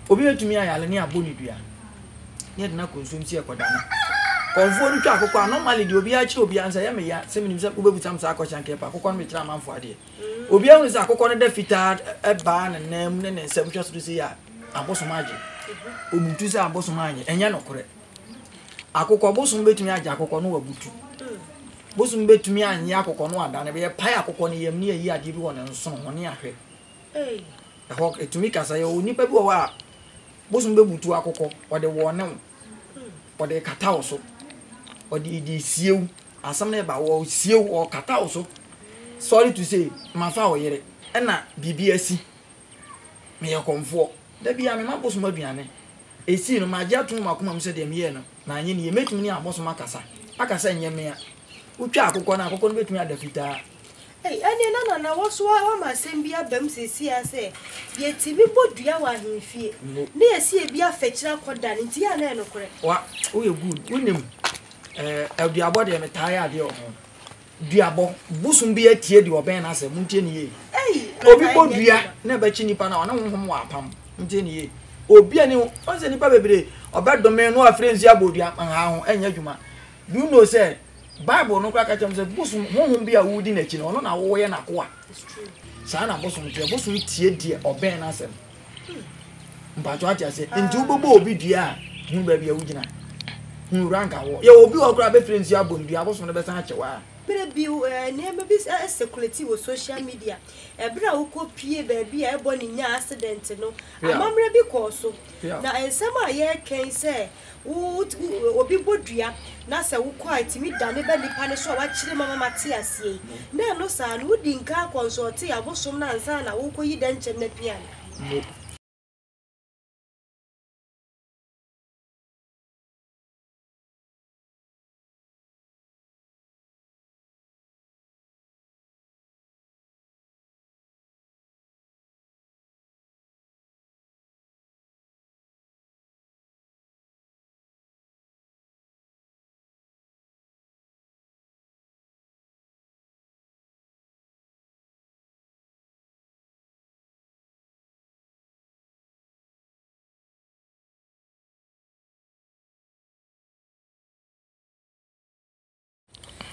obi betumi ayale ne aboni dua ne de na consume si ekoda no konfo no twa akokɔ normally de obi achi obi ansa ya me ya se minim se obebutam sa akɔkyan kepa akokɔ no me kira manfo ade obi ahunu se akokɔ no da fita eba na nam ne nsɛm twa so se ya abosom age obutu se abosom anye enye nokore akokɔ bosom betumi age akokɔ no wabutu bosom betumi anye akokɔ no ada ne be pai akokɔ no yam ne yi ade bi wɔ ne nso ho ne ahwe ho etumi kasa ye onipa bi wɔ wa bosom bebutu akokɔ ɔde wɔ ne ɔde kata wo so ɔde di siew asam na ba wo siew o kata wo so sorry to say mafa wo yere na bibi asi me ye komfo da bia me mabosom aduane esi no maje atom makoma m se de me ye no na anye ne ye metumi ne abosom akasa nye me a utwa akokɔ na akokɔ no betumi ada fitaa ani na wo so wa ma sem bia bam sesi ase ye tibi bodua wa hemfie ne yesi e bia fekira koda ne ntia na enokore wa wo ye good wonim aduabo de metaa ya de o duabo busum bia tie de oben na ase muntie ne ye obi bodua na ba chi nipa na ona honhom wa apam muntie ne ye obi ani on se nipa bebere obedome no afrenzi abodua ha ho enya dwuma you know say Bible no kwaka chem say busum honhom bia wudi na chi no no na wo ye na ko a sa na busum tie die oben na asem mpacho atia say nti ubobo obi dua hu ba bia wugina hu ranka wo ye obi wo kra be frenzi abondua busum no be san achewa bere bi neme bi security wo social media ebra wo kopie ba bia ebo ni nya accident no amamre bi ko so na ensem a ye ken say obi bodua na se wo kwa itimi dane ba nipa ne so wa kire mama mate asie na no sa no di nka consult ya bosom na ansa na wo koyi dan chem na pian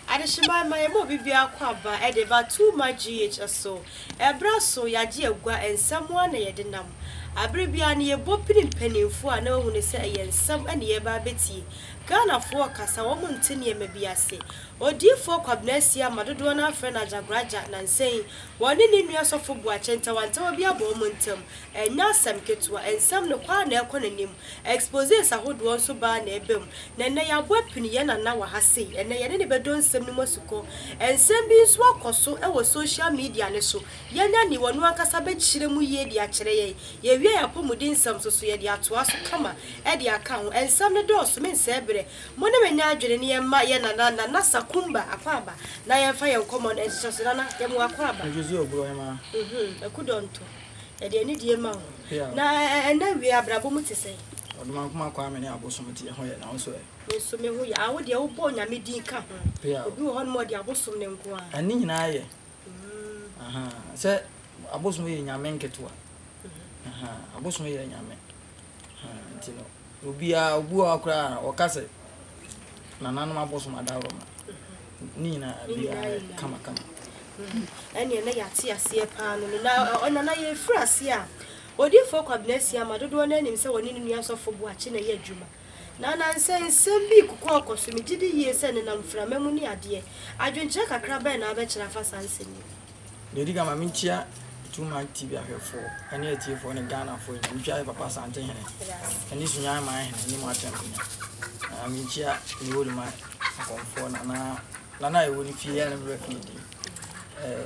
Adeshima my mo bibia kwa ba e de ba too much GH so ebra so yaje agua ensam na ye de nam abrebia ne ye bopini mpanimfo a na ohune se ye ensam na ye ba beti Ghana fo kasa wo muntene ma biase odifo kwabnasia madodo na afre na jagraja na nsen woni ni nua sofo buachenta wanta obi abo muntam enya sam ketua ensam no kwa na ekonanim expose sahodo nso ba na ebem na na ya bopini ye na wa hase ena ye ne bedon nsam no masuko ensam bi nso akoso e wo social media ne so ye nya ni wonu akasa be chire mu ye di akire ye wie ya pomudin nsam so ye di atoa so kama e di aka ho ensam ne do so men se mo ne menya adwene ne yema ye na sakumba akwaba na yemfa ye common enso na ye mo akwaba ejuzi obro ema ekudonto e de ni die ma na na wi abrabo mu tese oduma kuma kwa me ne abosom tie ho ye na wo so e so me ho ya awo de wo bo nya me din ka ho obi wo hon mo de abosom ne nko a ani nyina ye se abosom ye nya men ketua abosom ye nya men ntino obia obu akra okase na nanum abosom adawro ma nina bia kama ene na yati ase pa no na ona na ye frase a odifo kwabnasia madodo na nim se woni nua sofo buache na ye adwuma na nsem bi kokọ okoso mi gidi ye se ne na mframamu ni ade adwenkyere kakra ba na abekira fa sansem ne diga ma minchia tuma TV ahwefo ene atiefo ne Ghana fo ntwa papa sante hene ene sunya ma hene ni mo atempo minchia ni wodi ma konfo na e woni fie ya ne refidi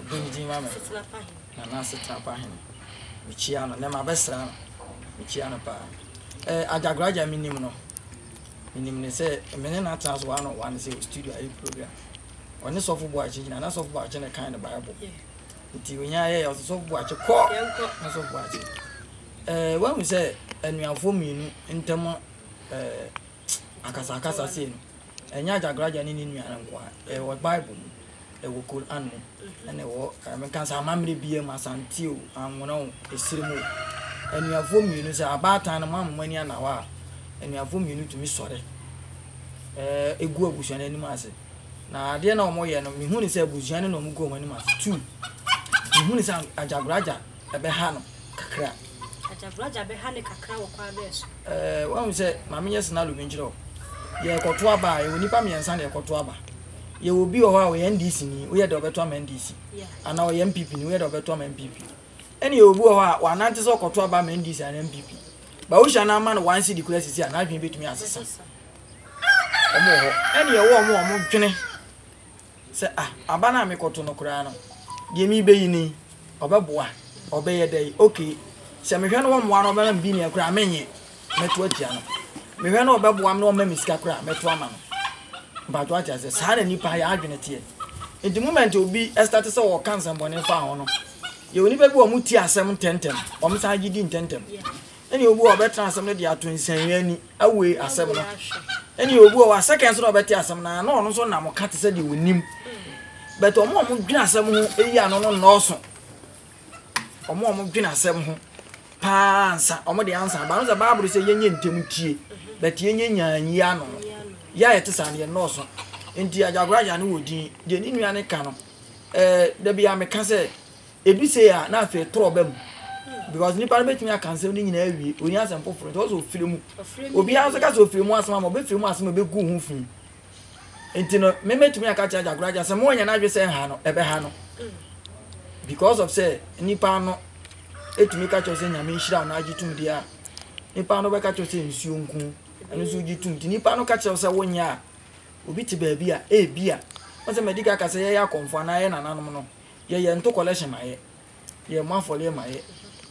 bunji ma me na setra pa hene michia no ne ma besra michia no pa ajagraja minim ne se mene na trans one say studio ayi program oni sofo bo achi na sofo bo achi ne kind bible nti onya ye yo sofo bo achi ko na sofo bo achi when we say enuafo minu ntem akasa se no enya ajagraja ni nua nkwa wo bible wo Quran ene wo me kan sa mamre biye masantio anwono esirimo enuafo mienu se abatan no mamani anawa enuafo mienu tumi sore egu abusuan anim ase na ade na omo ye no mehu ni se abusuan no omo go omo anim ase 2 mehu ni se ajagraja ebe ha no kakra ajagraja be ha ne kakra wo kwa beso wa se mame yes na lu binjiro ye koto aba ye onipa miensa na ye koto aba ye obi o ha o ye NDC ni o ye de obeto am NDC ana o ye MPP ni o ye de obeto am MPP eni obi o ha wa nante so koto aba am NDC and MPP ba o sha na ma no wan city kura sisi ana adwen betumi asesa omo ho eni ye wo omo dwene se aba na me koto no kura no de mi be yi ni obeboa obeye dai okay se me hwe no wo mo no ba na bi ni kura amenye meto atia no me hwe no obeboa me no ma misika kura meto ama no ba to atia se sa na nipa ya adwene tie in the moment obi start say wo cancer bone fa ho no ye oni ba bi o mu ti asem tentem o mu sa gidi tentem eni obu o betra asem no de ato nsan ani awe asem no eni obu o wa second so no beti asem na na ono so na mo kate se de wonim but o mo dwena asem ho eyi ano no no so o mo dwena asem ho pansa o mo de answer ba no se bible se yenye ntem tie but yenye nyanyi ano ya yete san ye no so enti ajagraja ne wodi de ni nua ne ka no da bia me ka se ebi se ya na afi tro ba mu because ni pa betumi akansem ni nyina awie oni asem poporo to so firimu obi anso ka so firimu asem ma obi firimu asem be gu hu fi enti no me metumi aka cha ajagraja se mo nya na adwe se ha no ebe ha no because of say ni pa no etumi ka cho se nyame nhira na agitum dia ni pa no be ka cho se nsuo nku anu so gitum ti ni pa no ka cho se wonya obi ti ba bia bia o se medical ka se ya konfo na ye nananom no ye nto collection ma ye ma fole ma ye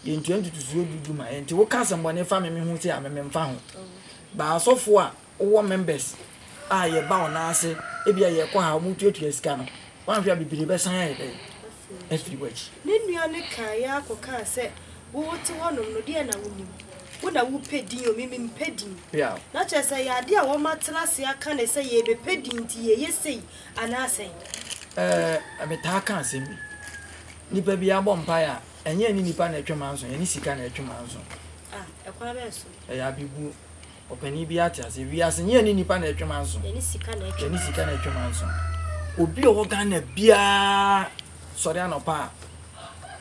ntuantu tusuo dudu ma enti wo ka asem bone fa me hu se ameme mfa ho ba asofo a wo members ye ba ona ase bia ye kwa ha mu tuatu esika no wan hwa bibiri be san ye dey every watch ne nua ne kan ya akoka se wo ti wonom no de na wonim wo na wo pedin o mimi mpedin na che se ya de a wo matra se aka ne se ye be pedin ti ye yesei ana ase abeta kan asem bi nipa bi abọ mpa ya enye ni nipa na etwema nso eni sika na etwema nso ekwa be so ya bibu opani bi ati ase wi ase nye ni nipa na etwema nso eni sika na etwema nso obi o ga na bia sori anopa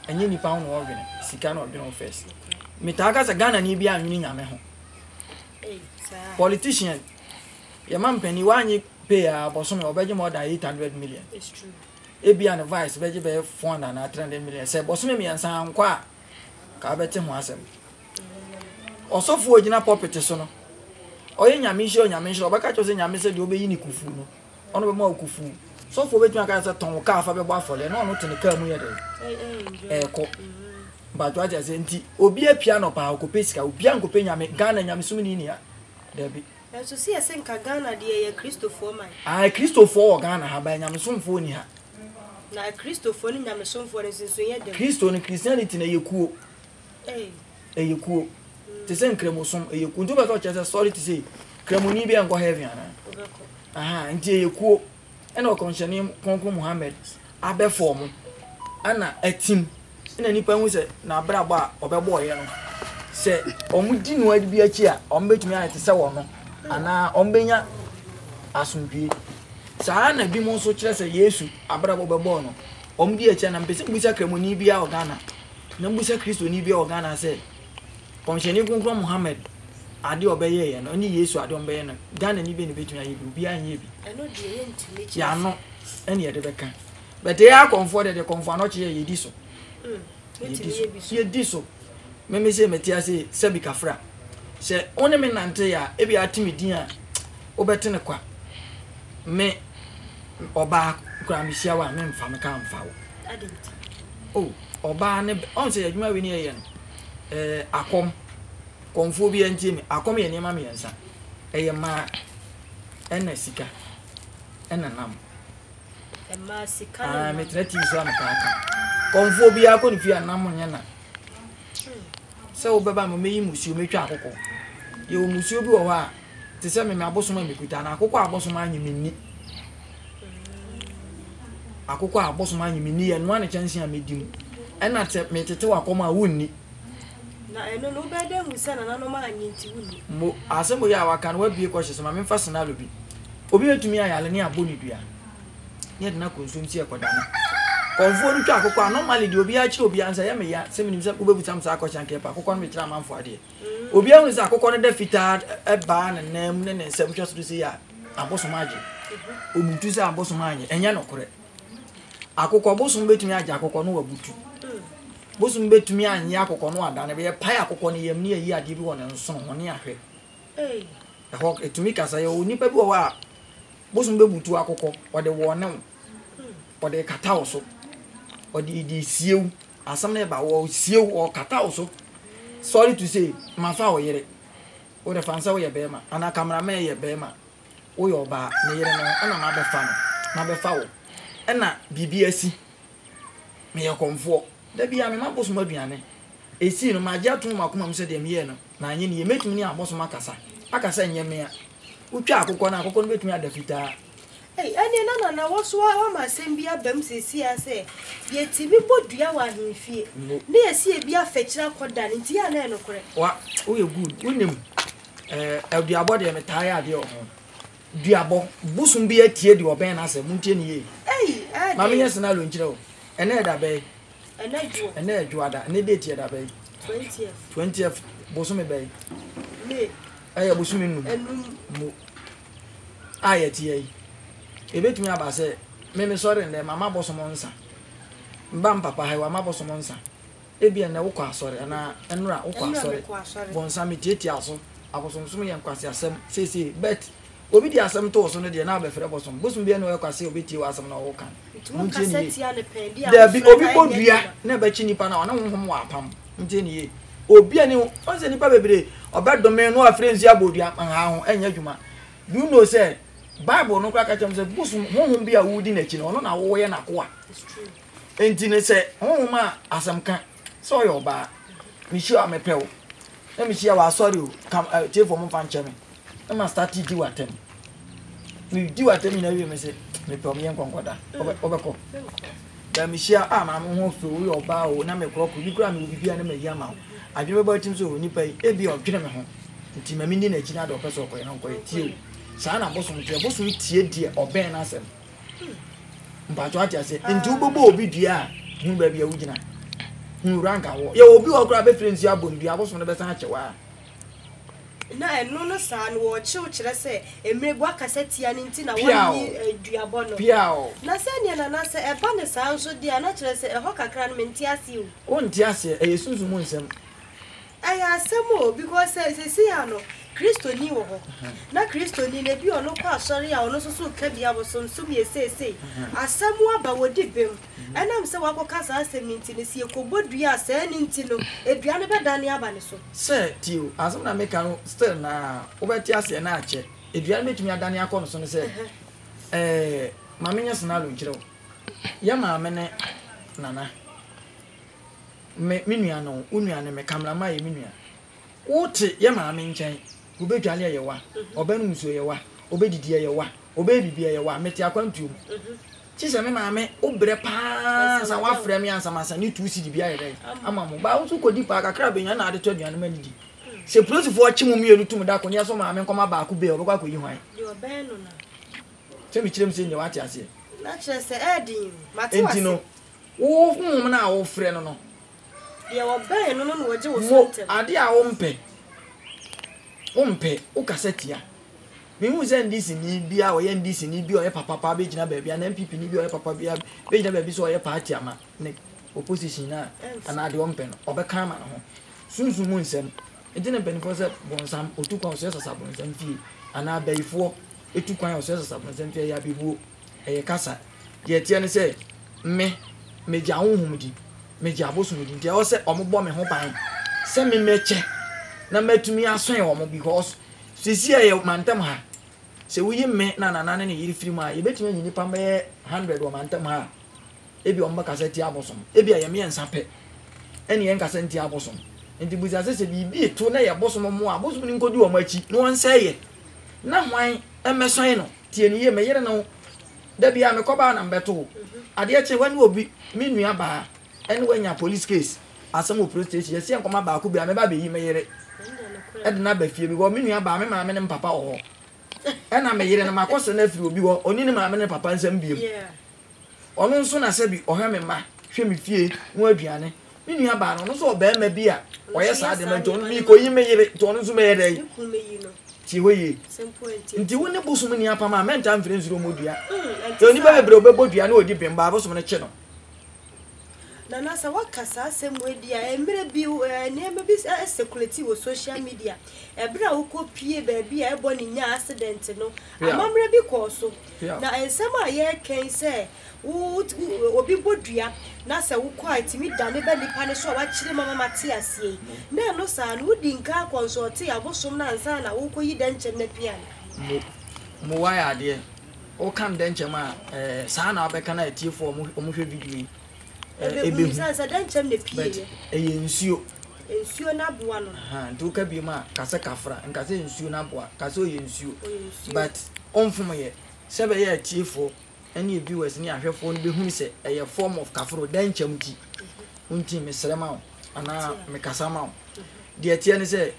enye nipa ho no odwene sika na odwene first mitaka se Ghana ni bia anwini nyame ho politician ya mampani wanyi pay abosom obeje more than 800 million. It's true. Ebi an advice beje be 400 na 300 million say bosom me ansa nkwa ka bete ho asem osofo ogina property so no oye nyame hye obeka chose nyame se de obeyi ni kufu no ono be ma kufu sofo betuma ka se ton ka afa be bo afole no ono tene ka mu ye de ko ba to aja se nti obi apia no pa ko pesika obi an ko pe nyame Ghana nyame sum ni nia debi so see ase nka Ghana de ye Christopher man Christopher o Ghana ha ba nyame sumfo ni ha na Christopher ni nyame sumfo ni sinso ye de Christo ni Christianity na yekuo yekuo te se nkremosom yekuo nto ba to chese sorry to say kremoni bi enko heaven ana nti yekuo ena okonsheni konko Muhammad abe form ana atim ina nipa hu se na brabo a obebo ye no se omudi no adi achi a ombetumi ana te se wo no ana ombenya asumdwe saa na bi mo so kire se Yesu abrabo bebo no omdi achi na mpese mbusa kremoni bi a Ghana na mbusa Kristo ni bi a Ghana se konsheni konko Muhammad ade obeye ye no ni Yesu ade obeye no Ghana ni bi ne betumi aye bi anye bi eno de ye ntimi ya no ene ye de beka but they are comforted the comfort no che ye di so ye di so me say metia say sebi kafra se one me nante ya e bi atimi din a obete ne kwa me oba kura mi sia wa me mfa me ka mfa wo adenti oba ne on say adwuma we ni ye no akom konfo bi antie me akom ye nema me yansa eye ma ena sika ena nam ma sika me treti so am ka konfo bi akọ ni fi anam nya na se wo beba me yi musio metwa akoko ye wo musio bi wo ha te se me abosoma mekuta na akoko abosoma anyimini akoko abosoma anyimini ye no ane chansi amedim ena te metete wakoma wonni na eno no be dem usa na no ma anyinti wuni mo asemo ya waka no wabie ko hyese ma me fa senalo bi obi betumi ayale ne aboni dua ye de na konsumsi ekoda na konfo no twa akokwa normally de obi a chi obi ansa ya me ya se minim se obebutam sa akokwa nke pa akokwa no me kira manfo ade obi a hu se akokwa no da fita eba na nam ne nsem twa so se ya abosomaje obutu se abosomaje enya no kore akokwa bosom betumi aje akokwa no wabutu bosom betumi anya akokwa no ada na be pai akokwa no yam ne yi ade bi wona nso no ne ahwe ho etumi kasa ye onipa bi wo a bosom bebutu akokwa ode wo ne ode kata oso ode di siew asam na ba wo siew o kata oso sorry to say mafa wo yere o de fansa wo ye bema ana cameraman ye bema wo yo ba ne yere no ana ma be fa no ma be fa wo ena bibiasi me ye konfo da bia me ma bosom aduane esi no ma gya tun makoma m se de me ye no na anye ne metumi ni abosom akasa nye me a utwa akokọ na akokọ no betumi adafita ani na woso wa ma sembia bam sesi ase ye tibi bodua wa hemfie ne yesi e bia fekira koda nti ya na enokore wa o ye good unim aduabo de me taaya ade o duabo busum bi atie de oben na ase muntie ne ye ma me yes na lo nkire o ene da be ene adwada ne date da be 20th busum be me busum nnu mu ayetie ebetumi abase me sorry nde mama bosomo nsa mbam papa hewa mama bosomo nsa ebia na wokọ asori ana enura wokọ asori bonsa metietie aso abosomsom ye nkwase asem sesi bet obi di asem to so no de na abefre bosom bia no ekwase obi tie asem na wo kan muntie ni da bi obi bodua na ba chi nipa na ona honhom wa apam muntie ni obi ani onse nipa bebre obedome no afrenzi abodua ha ho enya dwuma you know say Bible no kwaka chem se busum honhom bia wudi na chi no na wo ye na ko a it's true enti ne se honhom a asem kan so yo ba mi shi amepew na mi shi wa sorry o kam tie for mo fan cheme na ma start di watem mi di watem na wi me se me pe me nkonkoda obeko da mi shi a ma mo ho fe wo yo ba o na me kroko bi kura me bibia na me ya ma adweme ba tim so ni pai e bi odwene me ho enti ma mi ni na chi na do peso ko ye no ko tie sana bosom tie die oben na asem mpacho ati ase enti ubobo obi dua hu ba bia wugina hu ranka wo ye obi okura be friends ya bon dua bosom no be san achewa na eno no sa no wo kire se emregu akaseti ya nti na woni duabo no piao na se ne na se eba ne sa nso dia na kire se eho kakra no menti ase o nti ase eyesunzu mu nsem aya asemo because se ya no Kristo ni wo ho na Kristo ni ne bi ono kwa asori a ono soso ka bia bosomsom ye sese asemu aba wodi bem enam se wakoka sa aseminti ne sie kobodua asa ni nti no edua ne bedane aba ne so se tio asem na meka no still na obeti ase na ache edua ne metumi adane akọ no so ne se ma menye senalo nkire wo ya ma me ne nana me minua no unua ne me cameraman ye minua wote ya ma me nchen obedwale yewa obenu nsuo yewa obedidi yewa obebibia yewa meti akwantuom chise me maame obre pa sa wa frɛ me ansa masa ni 2 cd bia yere ama mo ba wo kodi pa kakra benya na ade to aduane manidi se prosifo chi mu mienu tum da ko ne so maame nkoma ba ko be obekwa ko yi hwan de obenu na se mi kirem se nye wate ase na kire se edin mate wase entino wo fun na wo frɛ no no de obenu no no woje wo sontem ade a wo mpe o kasetia me hu ze ndisi ni bia o ye ndisi ni bia o ye papa be gina ba bia na MPP ni bia o ye papa bia be gina ba bi so o ye party ama ne opposition na ana de o mpe no obeka ma no ho sunsun mu nsem enti ne penifo se bonsam otukwan so sasa bonsam fie ana baifo etukwan so sasa bonsam fie ya bibuo eye kasa ye tie ne se meja honhum di meja abosum di ntia o se ombo me ho ban se me meche na matumi aso ye omo because sisi ye mantem ha se wuyi me na nana ne yiri firi mu a ye betumi nyini pa me 100 o mantem ha ebi omba kaseti abosom ebi aye me ensape eni en kaseti abosom enti buza se bibi to na ye bosom mo abosom ni nkodi o machi no onse ye na hwan emeson no tie ni ye me yere no da bia me koba na mbeto ade eche wani obi me nua ba eni wanya police case asem police station yesi enkoma ba ko bia me ba be yi me yere e de na ba fie bi wo me nua ba me ma me ne papa wo e na me yere na makose na afiri obi wo oni ne ma me ne papa nsam biem ono nso na se bi ohwe me ma hwe me fie wo aduane me nua ba no so ba ma bi a oye sa de ma to mi ko yi me yere to no so me yere ti hoye nti wo ne bosom ni apa ma menta mfire nzuro modua to ni ba bebre obebodua na odi bemba bosom ne che no na sa wakasa asɛm dia emre bi nneɛma bi security wo social media ebra wo kopie ba bi a ebo ni nya accident no amamre bi kɔ so na ensɛm a ye ken sɛ wo obi bodua na sɛ wo kɔ atimi dane ba nipa ne so wa kyire mama mate asie na no sa no di nka consult abosom na ansa na wo koyi dankyem na pia mo waya de o kam dankyem a saa na abeka na atiefo mo hwɛ video ebe sa dankyem na pie nsuo na boa no ntu ka bi ma kase kafra nkase nsuo na boa kase oye nsuo but onfom ye sebe ye atiefo any viewers ni ahwefo no behunu se eye form of kafro dankyem ti unti mesrema o ana mekasa ma o de atie ne se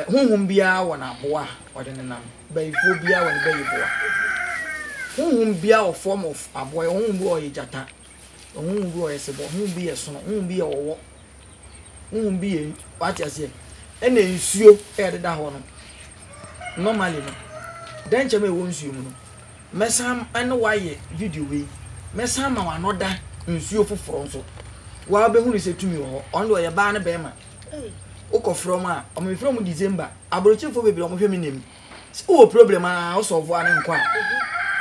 honhom bia wona boa ode ne nam bayifo bia wona bayiboa honhom bia o form of aboa honhom bi o ye jata honhom bi o ye sebo honhom bi ye sono honhom bi ye wowo honhom bi ye wati ase ena nsuo de da ho no normally no dankyem e wo nsuo mu no mesam ene waye video we mesam ma wanoda nsuo foforo nso wa behunu se tumi ho ondo ye ba ne be ma uko from a omo from December abrochifo bebre omo hwe me nem o problem a o solve an nkwa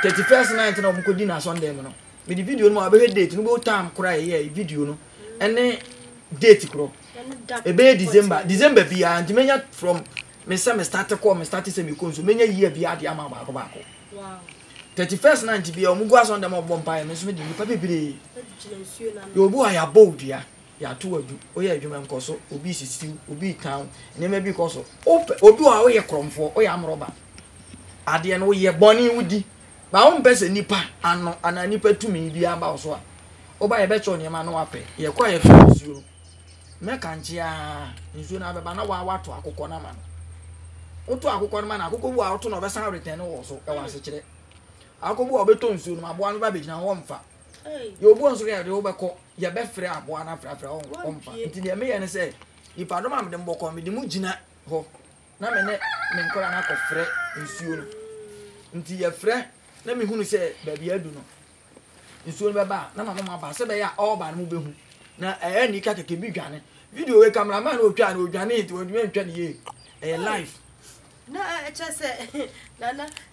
31st night na omo ko di na Sunday no me di video no ma be date no go time kura ye video no ene date kro ebe December bia anti menya from me say me start say me konso menya year bia de ama ba ko wow 31st night bia omo go Sunday mo bompa me so me di nipa bebre yo bu aya boldua ya to adu oye adwuma nkoso obi sisiu obi town nema bi koso obi wa oye kromfo oye amroba ade no oye boni wudi ba won pese nipa ano ana nipa tumi bi aba so a oba ye be cho nema no wape ye kwa ye fa nsuo me kanjia nsuo na beba na wa wato akokọ na ma oto akokọ na ma na akokọ bu a oto na obesan return wo so e wa se kire akokọ bu a obeto nsuo no abo anu ba begina wo mfa yo bu onso ya de obekọ ya be frɛ aboa na frafra omfa nti de me ye ne sɛ ipa do ma me de mbokọ me de mu gina ho na me ne me nkora na kɔ frɛ nsuo no nti ya frɛ na me hunu sɛ ba bia du no nsuo no beba na mama ba sɛ be ya all ba no mu behu na ni ka keke bi dwane video we cameraman o twa na o dwane nti o dwane twa ne ye live na eche se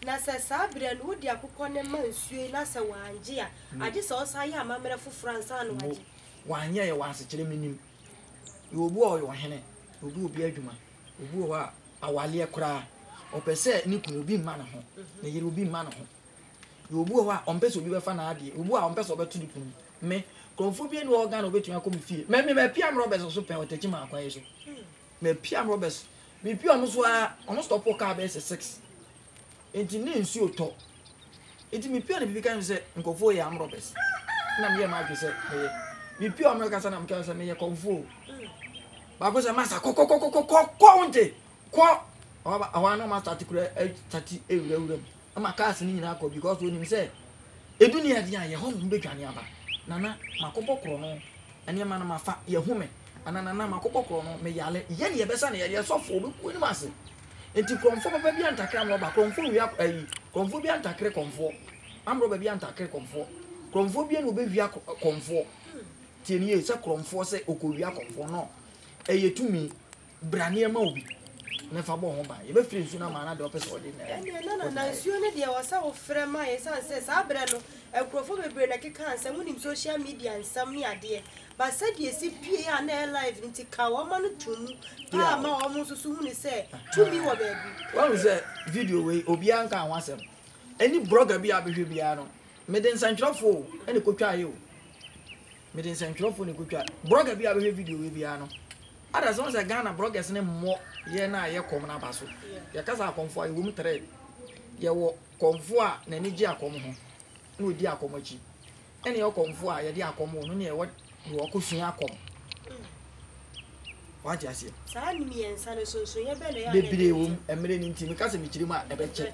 na se sabre no wodi akokọ ne mansuo na se wanje a age se osan ya amamere foforo ansa no wanje wanye ye wanse kire menim yo obu o yo hene obi adwuma obi o a awale kura opese ni kunu obi ma na ho na yere obi ma na ho yo obu o a ompese obi be fa na ade obu a ompese obetu di kunu me konfobia ni organ obetu akọ mfie me piam Roberts so pe otachi ma akwa yeso me piam Roberts me piam so a omo stop car be 6 enti ne nsuo to enti me piam bi kan se nkofo ya am Roberts na me ma gese me piam ka sa na me kan se me ye konfo ba ko se masa ko unte ko awa no ma start kura 30 ewura ama cars ni nyina akọ because onim se edunia dia ye ho mbe dwane aba nana makopokro no ene ma na mafa ye hume anana na makopokro no me yale ye ne ye besa ne ye sofo obi ku ni mase enti kromfo baba bi antakra mo ba kromfo wi ayi kromfo bi antakre komfo amro ba bi antakre komfo kromfo bi no be wi komfo tieni ye se kromfo se okowi akomfo no eye tumi brane ma obi na fa bo ho ba ye be firi nsu na ma na de opese odi na nsuo ne de wasa wo frɛ ma ye san se sa bra no ekrofo bebre na keka ansa munim social media nsam ni ade ba sa de esi pie ya na live nti ka wo ma no tumu pa ma wo mo susu hu ni se tumi wo ba bi wo se video we obi anka anwasem any blogger bi abehwe bia no me de nsantwerofo ene kotwa ye o me de nsantwerofo ne kotwa blogger bi abehwe video we bia no ada so se Ghana bloggers ne mo ye na ye kom na baso ye kasa akomfo ye wum tre ye wo komfo a na ni gi akom ho na odi akom achi ene ye komfo a ye di akom no ne ye wo wo ko sua akom wa ti ase saa ni mi ensa no so ye be le ya bebire wo emre ni ntimi ka se mi kiri ma ebe che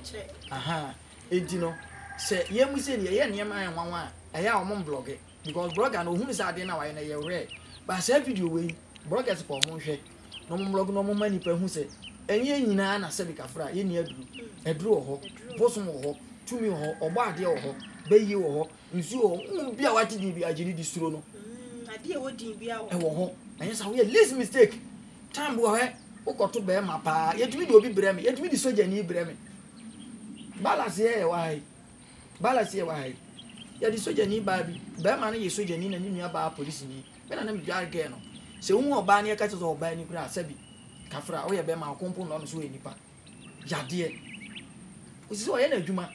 aha enti no se ye mu se ni ye niam an wanwa eya o mo blog because blogger no hu sa de na wa ye na ye re ba se video we bloggers ko mo hwe no mo blog no mo mani pa hu se enye nyina na se bi kafra ye ni aduru ho bosom ho tumi ho ogba ade ho beyi ho nsu ho bia wati di bi agiri di suro no ade e wodi bia ho e ho enye sa we least mistake time bo he ukoto be ma pa yetumi di obi breme yetumi di soja ni breme balance ye why balance ye why ya di soja ni ba bi be ma na ye soja ni na ni nua ba police ni be na me dwar ge no se hu oba ni e ka so oba ni kura asabi kafra o ye be ma kompo no so e nipa yade osisi o ye na adwuma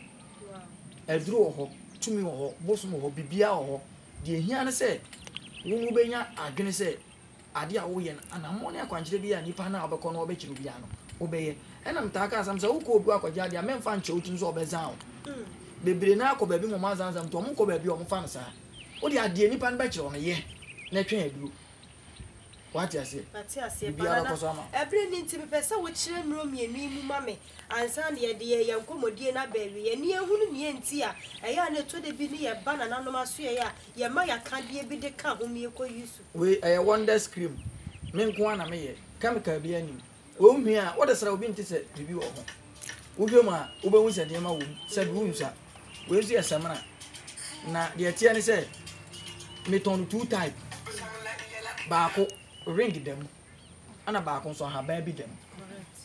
eduru ho tumi ho bosom ho bibia ho de ehia ne se wo mu benya adwene se ade a wo ye na anamone akwankyere bia nipa na obekọ na obekiro bia no obeye ena mtaka asam se wo ko obu akwaja de amemfa nche otu nso obezan o bebere na akọ baabi mo mazanzam to mo ko baabi o mo fa no sa wo de ade nipa na bekiro no ye na twen aduru wati ase banana every ninti be pesa wo kire mro mienu mu mame ansa de ye yankomodie na baabi ye ne ehunu ne enti a eya na to de bi ne ye banana no maso ye ya ye ma ya ka de bi de ka ho mi ko yusu we wonder scream me nko na me ye chemical bi anim wo hu a wo de sra obi nti se bibi wo ho wo hwe ma wo be hu se de ma wo se bi hu nsa we su ye samana na de tie ne se me ton two type baako ring dem ana baako so ha ba bi dem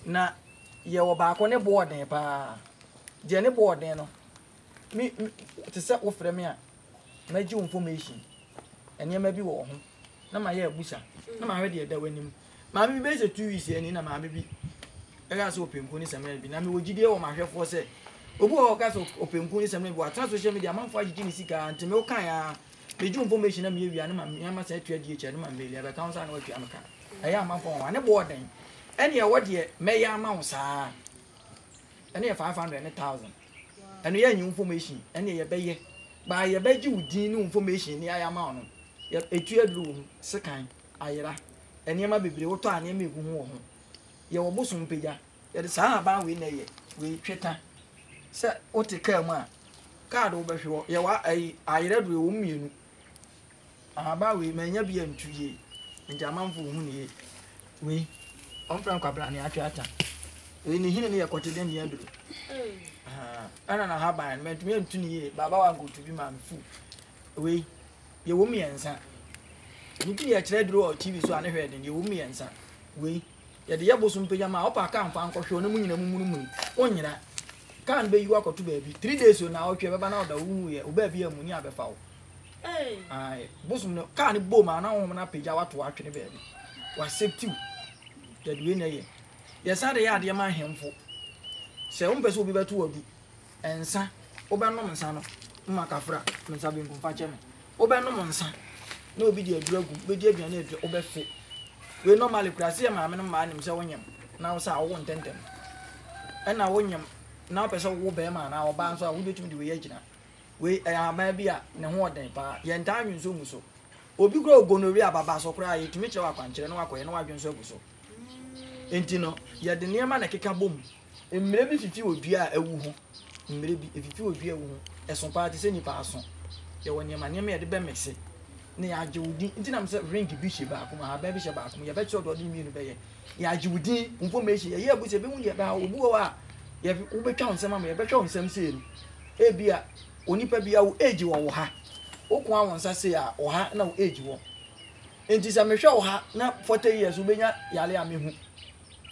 na ye wo baako ne board pa je ne board no mi te se wo frɛ me a na ji information ene ma bi wo ho na ma ye abusa na ma hwe de da wanim ma mi be se 2 weeks eni na ma bi e ga so opemku ni semre bi na mi wo gidie wo ma hwefo se obu ho ga so opemku ni semre bi wa tra social media man fo agigi ni sika ntime wo kan ya meju information na me wia na ma sa atua die che na ma meli aba kan sa na watua amka eya ma fo wa ne board den ene ye wo de me ya ma wo sa ene ye 500 ne 1000 ene ye nyu information ene ye be ye ba ye be ji udin no information ni aya ma no ye etua duru sekan ayira ene ma bebere wo to ane ma egu ho ho ye wo bosom pagya ye de sa ba we na ye we tweta se o te ka mu a card wo be hwe ye wa ayira duru wo mienu ba we manya bia ntuye njamanfo hu ne we on fran kwabra ne atwata we ni hine ne yakote den ne aduru ana na ha ban mentumi ntuni ye baba wa ngotu bi ma mfu we ye wo miensa nti ye kire duru o TV so ane hwe den ye wo miensa we ye de ye bosom pagya ma opa ka mfa nkɔhwe no mu nyina mu onyina kan be yiwa kotu baabi 3 days na otwe baba na oda wu ye oba bi amuni abefa wo ai bosom no kan bo ma na wo na pagya wato atwene baabi wa safety that we na ye sa de ya de ma hemfo se wo mpese obi beto wadu ensa obenom nsa no mma kafra nsa be nkumfa cheme obenom nsa na obi de aduragu be di aduane adu obefe we normally krase ma me no ma anim se wonyem na wo sa wo ntentem na wonyem na pese wo be ma na oba nso a wo betumi de we yagina we ama bia ne ho oden pa ye nta anwunso muso obi kura ogonori ababa so kura ye tumi kire wa kwankire no wakoye no wadwonso aguso enti no ye de niema na keka bom mmire bi fifi odua awu ho mmire bi fifi odua awu ho eson pa ti se nipa aso ye wo niema ye de be mixe ne ya agewudi enti na mse ring bi hye ba akoma ha ba bi hye ba akoma ye be che ododi mi no be ye ya agewudi information ye abu se be hu ye ba obu wo a ye wo be twa nsem ama ye be twa nsem se enu ebia onipa bia wo age wo ha okun awon sa se a wo ha na wo age wo enti sa me hwe wo ha na 40 years wo benya yale amehu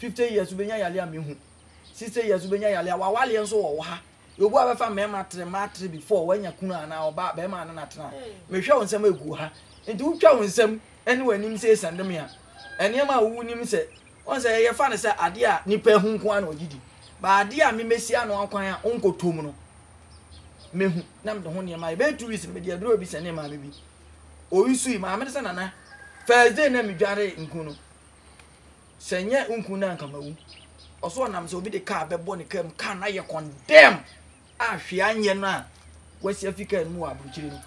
50 years wo benya yale amehu 60 years wo benya yale wa wale nso wo ha yobu abefa mema tre before wanya kunu ana oba be ma na tena me hwe wo nsem egu ha enti wo twa wo nsem ene wanim se sandem ya ene ma wo nim se won se ye fa ne se ade a nipa hu nko ana ogidi ba ade a me mesia no akwan a onkotom no mehu na mde ho ne ma be 2 weeks me de aduro bi se ne ma bi o wisu ma me se nana first day na me dware nkunu senye nkunu na nka mawu oso nam se obi de car bebo ne kam car na ye condemn ahwe anye no a wasi afika mu abuchiri no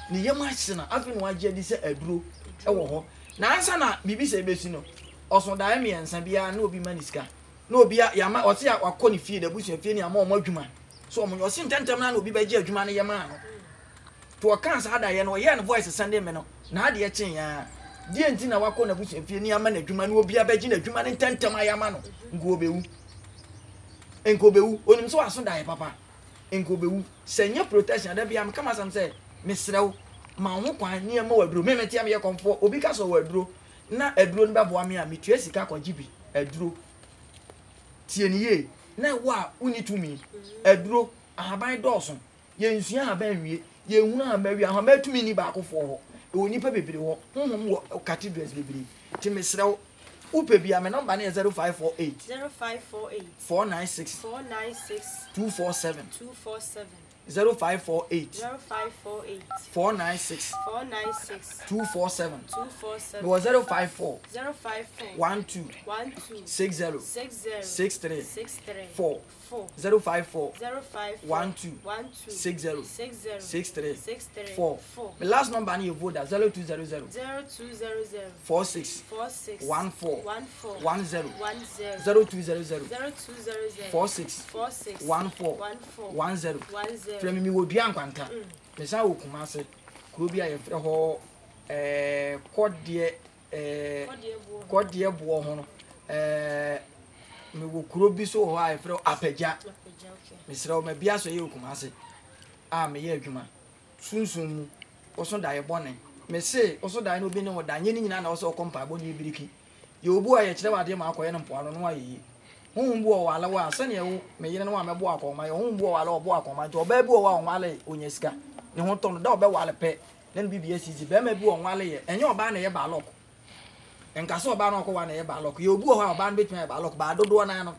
ni yam ahye na afi no agye di se aduro e wo ho na ansa na bibi se besi no oso da me ensa bia na obi maniska na obi ya ma o se akọ ni fie da busu fie ni ama o madwuma so o mo o se ntentem na obi ba gye adwuma na yam a no to o kan sa da ye no ye no voice Sunday me no na ade ye chen ya die enti na wakọ na busu fie ni ama na adwuma na obi abagye na adwuma na ntentem ayama no enkobewu onim so aso da ye papa enkobewu senye protection da bia am kama sam say mesrew ma ho kwan ni ma waduro memeti am ye konfo obi ka so waduro na aduro ni babo am ya metua sika kwa gibi aduro tie ni ye na wa uni tumi aduro ahaban dɔɔso ye nsua ahaban wie ye hunu ahaban wie ahaban tumi ni ba akofo ho e woni pa bebere ho honhom wo cathedrals bebere ti mesrew upe bia me number na 0548 496 247 0548 496 247 no 054 12 60 63 4 054 12 60 63 4 my last number ni voda 0200 46 14 10 0200 46 14 10 from me wo dua nkwanta me sa okuma se kuro bia ye frɛ ho kodie bo ho no me wo kuro bi so ho a frɛ apagya me srɛ me bia so ye okuma se a me ye adwuma sunsun mu oso da ye bone me se oso da no bi ne wo da nye ni nyina na oso kompa bo ne biriki ye obu a ye kyerɛ wade ma akoye no mpoano no ayi hunbu o wala wa sane wo me yire no wa mebo akoma ye hunbu o wala obo akoma je oba bi o wa onwale onyesika ne ho tono da oba wale pe ne bibia sisi be ma bi o nwale ye enye oba na ye ba lock enka so oba na okwa na ye ba lock ye obu o ha oba na betuma ye ba lock ba dodo na no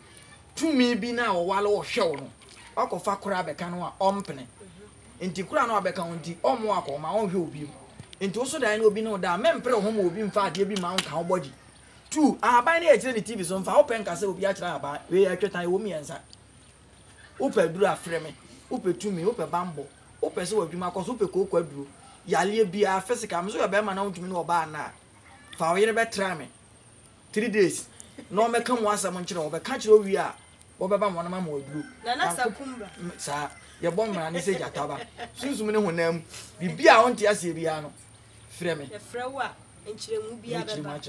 tumi bi na o wale o hwe no akofa kura be ka no a ompene enti kura na obeka onti omo akoma on hwe obi enti oso da na obi no da mempre ho ma obi mfa ade bi ma nka obodi 2 aban na ejire ni TV so mfa open ka se obi a kira aban we ya twetan wo miensa ope duru afre me ope tumi ope bambo ope se wadwuma koso ope kokwa duru yale bia physical me so ya be ma na ntumi na oba na fa wo yire be tra me 3 days no me kam wasam nkire wo be ka kire owi a wo be ba mo na ma waduru na sakumba sa ye bom na ni se jataba sunsun ne honam bibia onti ase bia no frɛ me ye frɛ wo a nkire mu bia be ba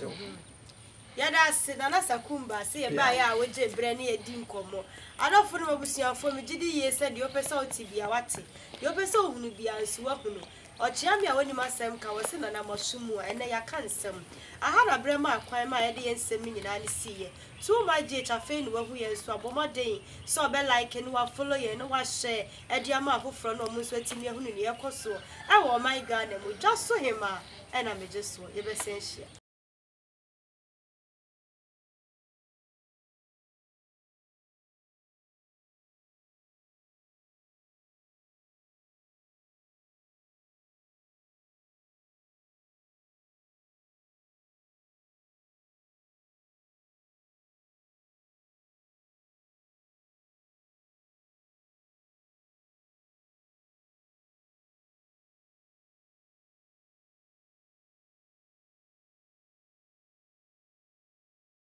yada se na sakumba se ye ba ya woje bre ne edi nkomo adofo no mabusuafo me gidi ye se de opesa otibia wate de opesa ohunu bia nsu wahunu ochia me a woni masem ka wose na masumu ene ya kansem aha na bre ma akwan ma ye de yensem nyina ne siye too much je chafe ni wahu ye nsu abomoden so be like ni wa follow ye no wa share e dia ma afoforo no mo nso atimi ehunu ne ye koso e wo my God na mo just so him a ena me just so ye be sensia